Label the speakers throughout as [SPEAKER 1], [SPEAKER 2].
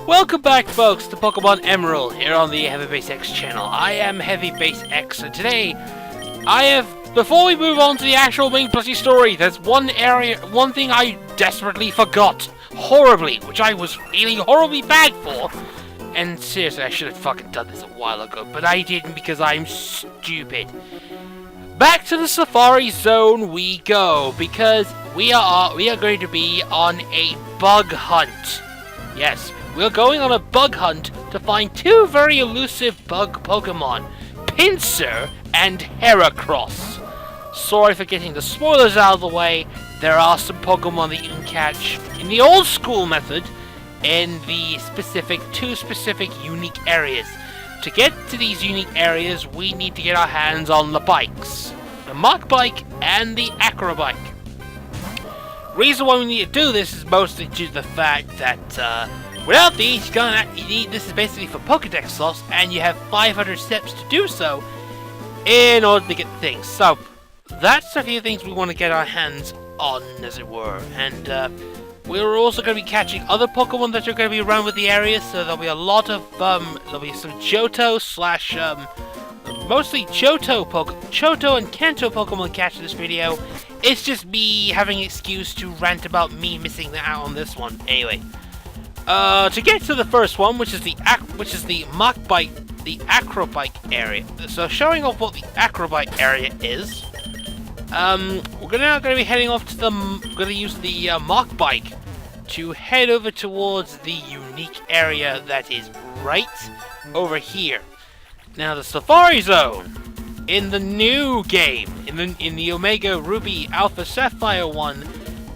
[SPEAKER 1] Welcome back, folks, to Pokemon Emerald here on the Heavy Base X channel. I am Heavy Base X, and today before we move on to the actual main bloody story, there's one thing I desperately forgot, horribly, which I was feeling horribly bad for. And seriously, I should have fucking done this a while ago, but I didn't because I'm stupid. Back to the Safari Zone we go, because we are going to be on a bug hunt. Yes, we're going on a bug hunt to find two very elusive bug Pokemon, Pinsir and Heracross. Sorry for getting the spoilers out of the way. There are some Pokemon that you can catch in the old school method in the two specific unique areas. To get to these unique areas, we need to get our hands on the bikes. The Mach Bike and the Acro Bike. Reason why we need to do this is mostly due to the fact that without these, this is basically for Pokedex slots, and you have 500 steps to do so in order to get the things. So that's a few things we want to get our hands on, as it were. And we're also going to be catching other Pokemon that are going to be around with the area, so there'll be a lot of, there'll be some Johto slash, mostly Johto and Kanto Pokemon catch in this video. It's just me having an excuse to rant about me missing out on this one. Anyway, to get to the first one, which is the Mach Bike, the Acro Bike area. So showing off what the Acro Bike area is. We're now going to be heading off to we're going to use the Mach Bike to head over towards the unique area that is right over here. Now, the Safari Zone in the new game, in the Omega Ruby Alpha Sapphire one,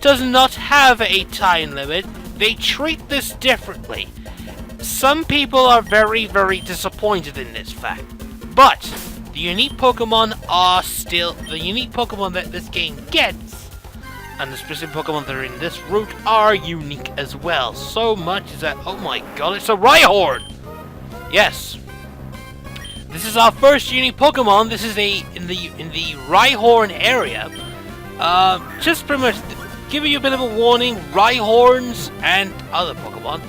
[SPEAKER 1] does not have a time limit. They treat this differently. Some people are very, very disappointed in this fact, but the unique Pokemon that this game gets, and the specific Pokemon that are in this route are unique as well. So much is that, oh my god, it's a Rhyhorn! Yes. This is our first unique Pokemon. This is in the Rhyhorn area. Just pretty much giving you a bit of a warning, Rhyhorns and other Pokemon,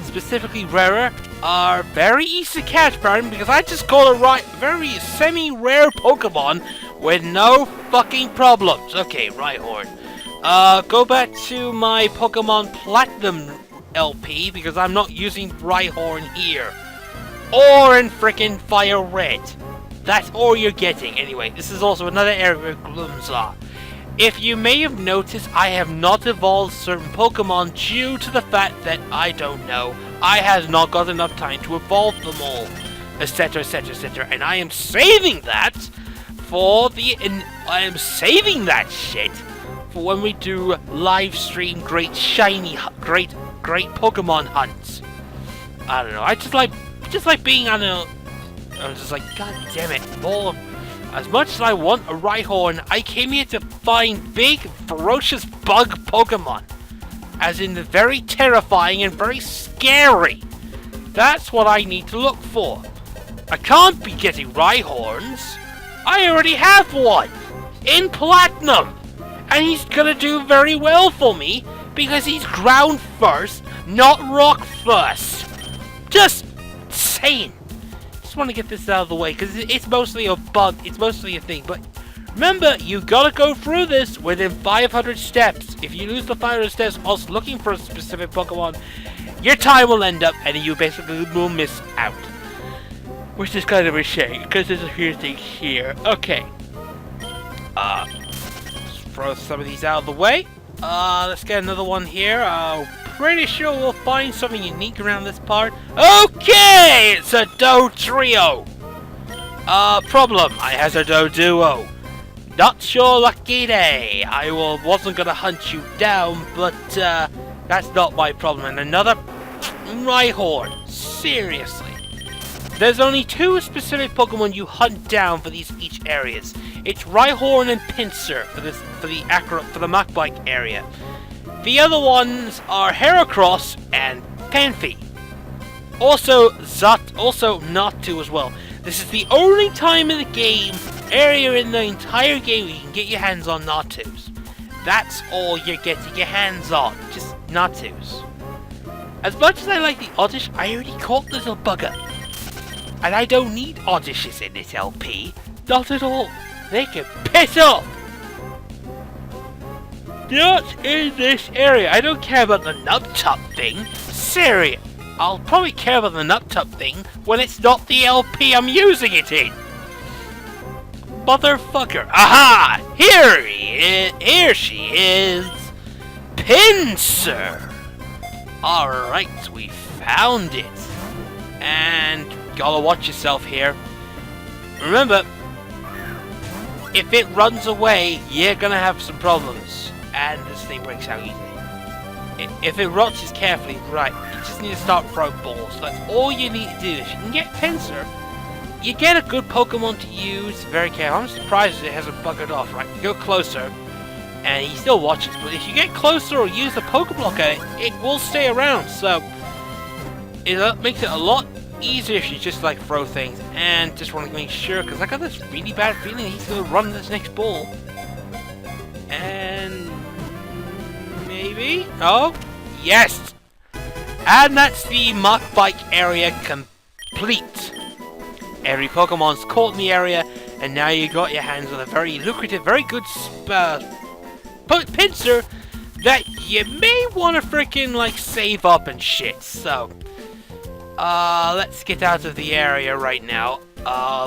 [SPEAKER 1] specifically rarer, are very easy to catch, apparently, because I just call a very semi-rare Pokemon with no fucking problems. Okay, Rhyhorn. Go back to my Pokemon Platinum LP, because I'm not using Rhyhorn here. Or in frickin' Fire Red. That's all you're getting. Anyway, this is also another area where Glooms are. If you may have noticed, I have not evolved certain Pokemon due to the fact that, I don't know, I have not got enough time to evolve them all, etc, etc, etc, and I am saving that shit for when we do live stream great Pokemon hunts. I don't know, I just like being on a, I'm just like, god damn it, more. As much as I want a Rhyhorn, I came here to find big, ferocious bug Pokemon. As in the very terrifying and very scary. That's what I need to look for. I can't be getting Rhyhorns. I already have one. In Platinum. And he's gonna do very well for me, because he's ground first, not rock first. Just saying. Just want to get this out of the way, because it's mostly a bug, it's mostly a thing, but remember, you gotta go through this within 500 steps. If you lose the 500 steps whilst looking for a specific Pokemon, your time will end up, and you basically will miss out. Which is kind of a shame, because there's a few things here. Okay. Let's throw some of these out of the way. Let's get another one here. Pretty sure we'll find something unique around this part. Okay, it's a Dodrio. Problem, I has a Doduo. Not your lucky day. I wasn't gonna hunt you down, but that's not my problem. And another Rhyhorn. Seriously. There's only two specific Pokemon you hunt down for each areas. It's Rhyhorn and Pinsir for the Mach Bike area. The other ones are Heracross and Panphy. Also Natu as well. This is the only time in the game, area in the entire game where you can get your hands on Natus. That's all you're getting your hands on, just Natus. As much as I like the Oddish, I already caught the little bugger. And I don't need Oddishes in this LP. Not at all. They can piss off! Not in this area. I don't care about the nub top thing. Serious. I'll probably care about the nub top thing when it's not the LP I'm using it in. Motherfucker. Aha! Here he is. Here she is. Pincer. Alright, we found it. And gotta watch yourself here. Remember, if it runs away, you're gonna have some problems. And this thing breaks out easily. If it rots carefully, right, you just need to start throwing balls. That's all you need to do. If you can get Pincer, you get a good Pokemon to use. Very careful. I'm surprised it hasn't buggered off, right? You go closer, and he still watches. But if you get closer or use the Pokeblock at it, it will stay around. So, it makes it a lot easier if you just, like, throw things. And just want to make sure, because I got this really bad feeling he's going to run this next ball. And maybe? Oh, yes! And that's the Mach Bike area complete. Every Pokemon's caught in the area, and now you got your hands on a very lucrative, very good Pincer that you may want to freaking, like, save up and shit. So, let's get out of the area right now.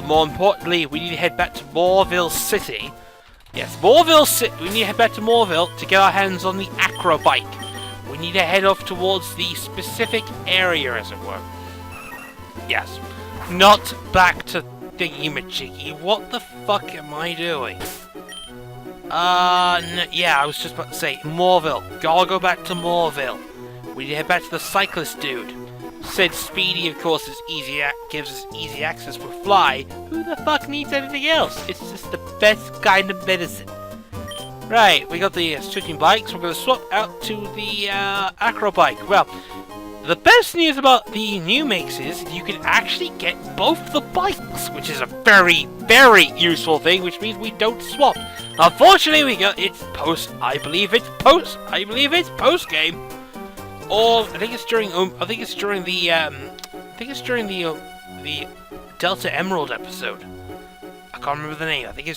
[SPEAKER 1] More importantly, we need to head back to Moorville City. Yes, Moorville City. We need to head back to Moorville to get our hands on the Acro Bike. We need to head off towards the specific area, as it were. Yes. Not back to Thingy-Majiggy. What the fuck am I doing? Yeah, I was just about to say, Moorville. Gotta go back to Moorville. We need to head back to the cyclist dude. Said Speedy, of course, is gives us easy access for Fly. Who the fuck needs anything else? It's just the best kind of medicine. Right, we got the switching bikes. We're going to swap out to the Acro Bike. Well, the best news about the new mix is you can actually get both the bikes, which is a very, very useful thing, which means we don't swap. Unfortunately, I believe it's post game. Or I think it's during the Delta Emerald episode. I can't remember the name. I think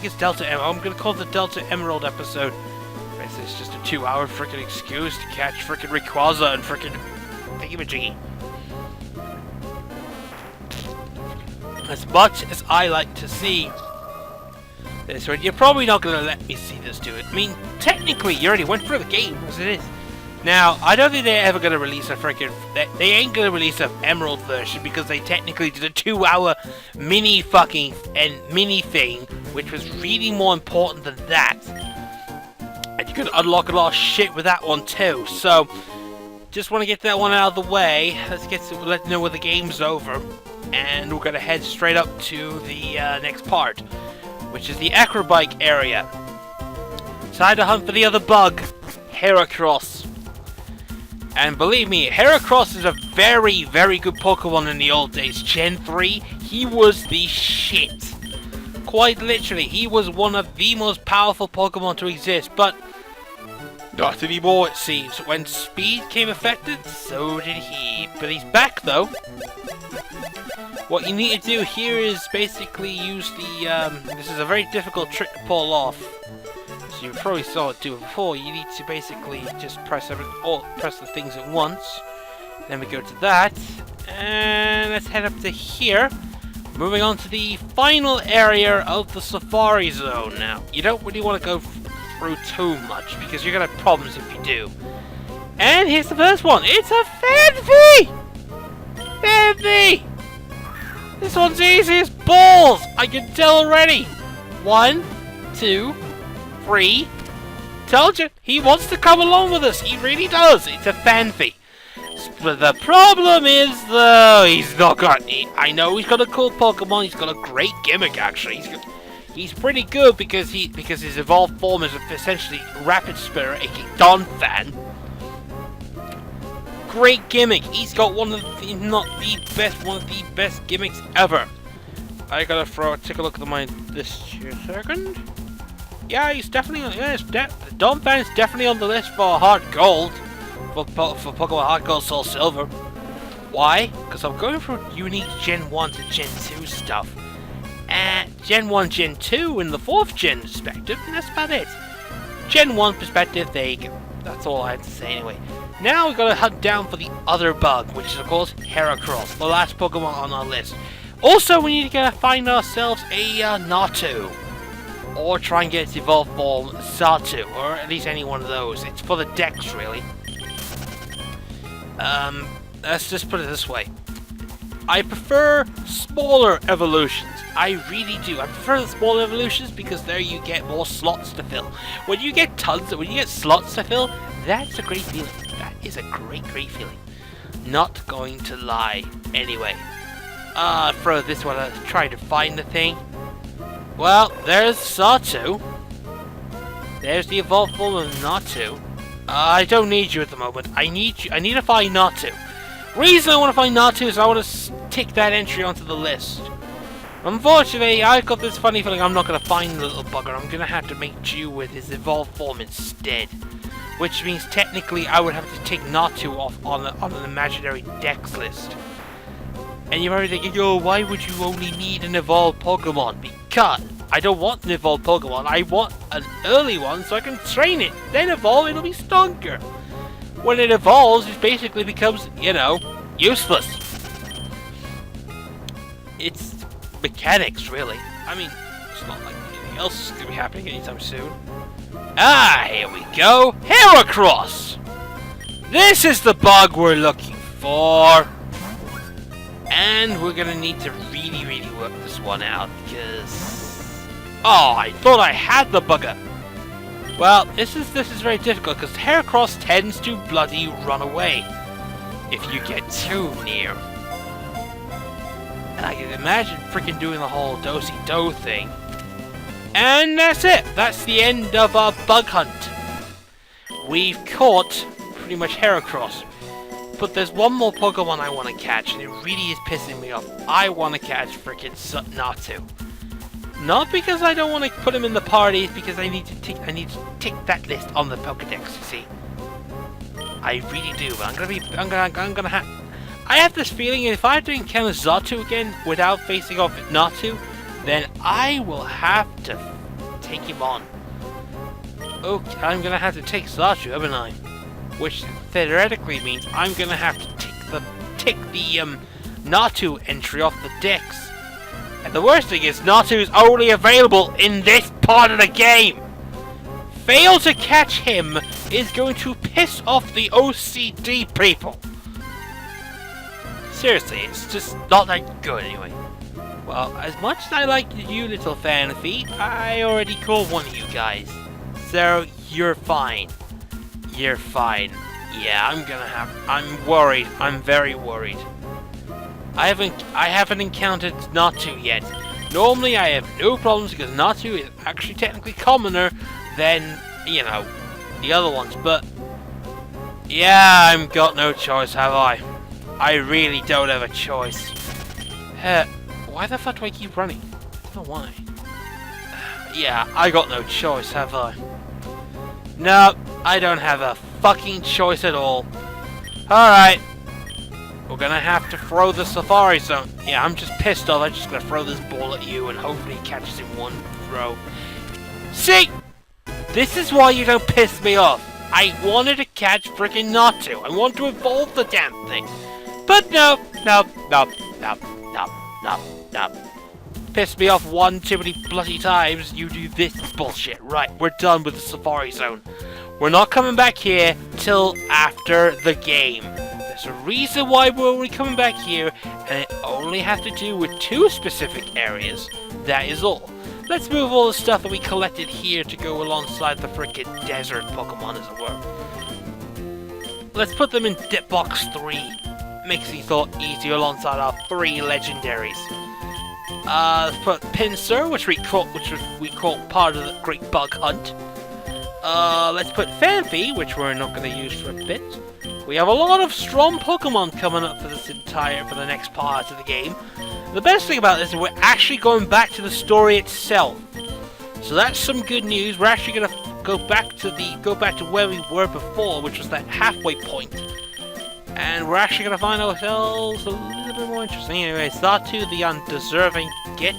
[SPEAKER 1] it's Delta Emerald. I'm gonna call it the Delta Emerald episode. It's just a 2-hour freaking excuse to catch freaking Rayquaza and freaking Thingy-Majiggy. As much as I like to see this, you're probably not gonna let me see this, dude. I mean, technically, you already went through the game as it is. Now, I don't think they're ever going to release a freaking... They ain't going to release an Emerald version because they technically did a 2-hour mini thing, which was really more important than that. And you could unlock a lot of shit with that one too. So, just want to get that one out of the way. Let's know when the game's over. And we're going to head straight up to the next part, which is the Acrobike area. Time to hunt for the other bug, Heracross. And believe me, Heracross is a very, very good Pokemon in the old days. Gen 3, he was the shit. Quite literally, he was one of the most powerful Pokemon to exist, but not anymore it seems. When speed came affected, so did he. But he's back though. What you need to do here is basically use the, this is a very difficult trick to pull off. You probably saw it do it before. You need to basically just press the things at once. Then we go to that, and let's head up to here. Moving on to the final area of the Safari Zone. Now, you don't really want to go through too much because you're gonna have problems if you do. And here's the first one. It's a Phanpy! Phanpy! This one's easy as balls. I can tell already. 1, 2, 3. Told you, he wants to come along with us. He really does. It's a Phanpy. But the problem is, though, he's not got... I know he's got a cool Pokemon. He's got a great gimmick, actually. He's pretty good because his evolved form is essentially Rapid Spirit, aka Donphan. Great gimmick. He's got one of the best gimmicks ever. I gotta take a look at mine this second. Yeah, he's definitely on the list. Donphan is definitely on the list for Heart Gold. for Pokemon Heart Gold Soul Silver. Why? Because I'm going for unique Gen 1 to Gen 2 stuff. And Gen 1, Gen 2 in the 4th Gen perspective, and that's about it. Gen 1 perspective, there you go. That's all I have to say anyway. Now we gotta hunt down for the other bug, which is of course Heracross, the last Pokemon on our list. Also, we need to find ourselves a Natu. Or try and get its evolved form, Xatu, or at least any one of those. It's for the Dex, really. Let's just put it this way. I prefer smaller evolutions. I really do. I prefer the smaller evolutions because there you get more slots to fill. When you get slots to fill, that's a great feeling. That is a great feeling. Not going to lie. Anyway, throw this one. Try to find the thing. Well, there's Xatu. There's the evolved form of Natu. I don't need you at the moment. I need you. I need to find Natu. Reason I want to find Natu is I want to tick that entry onto the list. Unfortunately, I've got this funny feeling I'm not going to find the little bugger. I'm going to have to make do with his evolved form instead. Which means technically I would have to take Natu off on an imaginary Dex list. And you're probably thinking, yo, why would you only need an evolved Pokemon? Because I don't want an evolved Pokemon. I want an early one so I can train it. Then evolve, it'll be stronger. When it evolves, it basically becomes, you know, useless. It's mechanics, really. I mean, it's not like anything else is going to be happening anytime soon. Ah, here we go. Heracross! This is the bug we're looking for. And we're going to need to really work this one out because... Oh, I thought I had the bugger. Well, this is very difficult because Heracross tends to bloody run away if you get too near. And I can imagine freaking doing the whole do-si-do thing. And that's it. That's the end of our bug hunt. We've caught pretty much Heracross. But there's one more Pokemon I want to catch, and it really is pissing me off. I want to catch freaking Natu. Not because I don't want to put him in the party, it's because I need to tick that list on the Pokedex, you see. I really do, but I'm gonna have... I have this feeling if I have to encounter Xatu again without facing off Natu, then I will have to take him on. Okay, I'm gonna have to take Xatu, haven't I? Which theoretically means I'm gonna have to tick the Natu entry off the Dex. And the worst thing is, Natu is only available in this part of the game. Fail to catch him is going to piss off the OCD people. Seriously, it's just not that good anyway. Well, as much as I like you little fan feet, I already called one of you guys. So, you're fine. You're fine. Yeah, I'm worried. I'm very worried. I haven't encountered Natu yet. Normally I have no problems because Natu is actually technically commoner than, you know, the other ones, but yeah, I've got no choice, have I? I really don't have a choice. Why the fuck do I keep running? I don't know why. Yeah, I got no choice, have I? No, I don't have a fucking choice at all. Alright. We're gonna have to throw the Safari Zone. Yeah, I'm just pissed off. I'm just gonna throw this ball at you and hopefully it catches in one throw. See? This is why you don't piss me off. I wanted to catch freaking Natu. I want to evolve the damn thing. But no. Pissed me off one too many bloody times. You do this bullshit. Right, we're done with the Safari Zone. We're not coming back here till after the game. There's a reason why we're only coming back here, and it only has to do with 2 specific areas. That is all. Let's move all the stuff that we collected here to go alongside the frickin' desert Pokemon, as it were. Let's put them in Dip Box 3. Makes things a lot easier alongside our 3 legendaries. Let's put Pinsir, which we caught part of the Great Bug Hunt. Let's put Fanphy, which we're not going to use for a bit. We have a lot of strong Pokemon coming up for the next part of the game. The best thing about this is we're actually going back to the story itself. So that's some good news. We're actually going to go back to where we were before, which was that halfway point. And we're actually gonna find ourselves a little bit more interesting. Anyway, thought to the undeserving git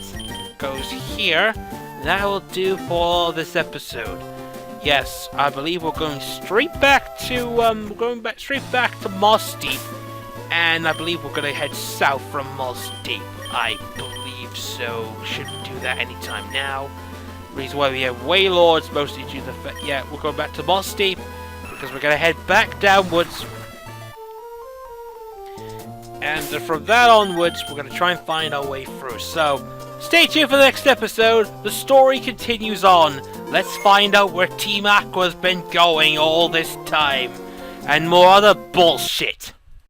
[SPEAKER 1] goes here. That will do for this episode. Yes, I believe we're going straight back to straight back to Moss Deep, and I believe we're gonna head south from Moss Deep. I believe so. Shouldn't do that anytime now. Reason why we have Waylords mostly due to the fact, yeah, we're going back to Moss Deep because we're gonna head back downwards. And from that onwards, we're going to try and find our way through. So, stay tuned for the next episode. The story continues on. Let's find out where Team Aqua's been going all this time. And more other bullshit.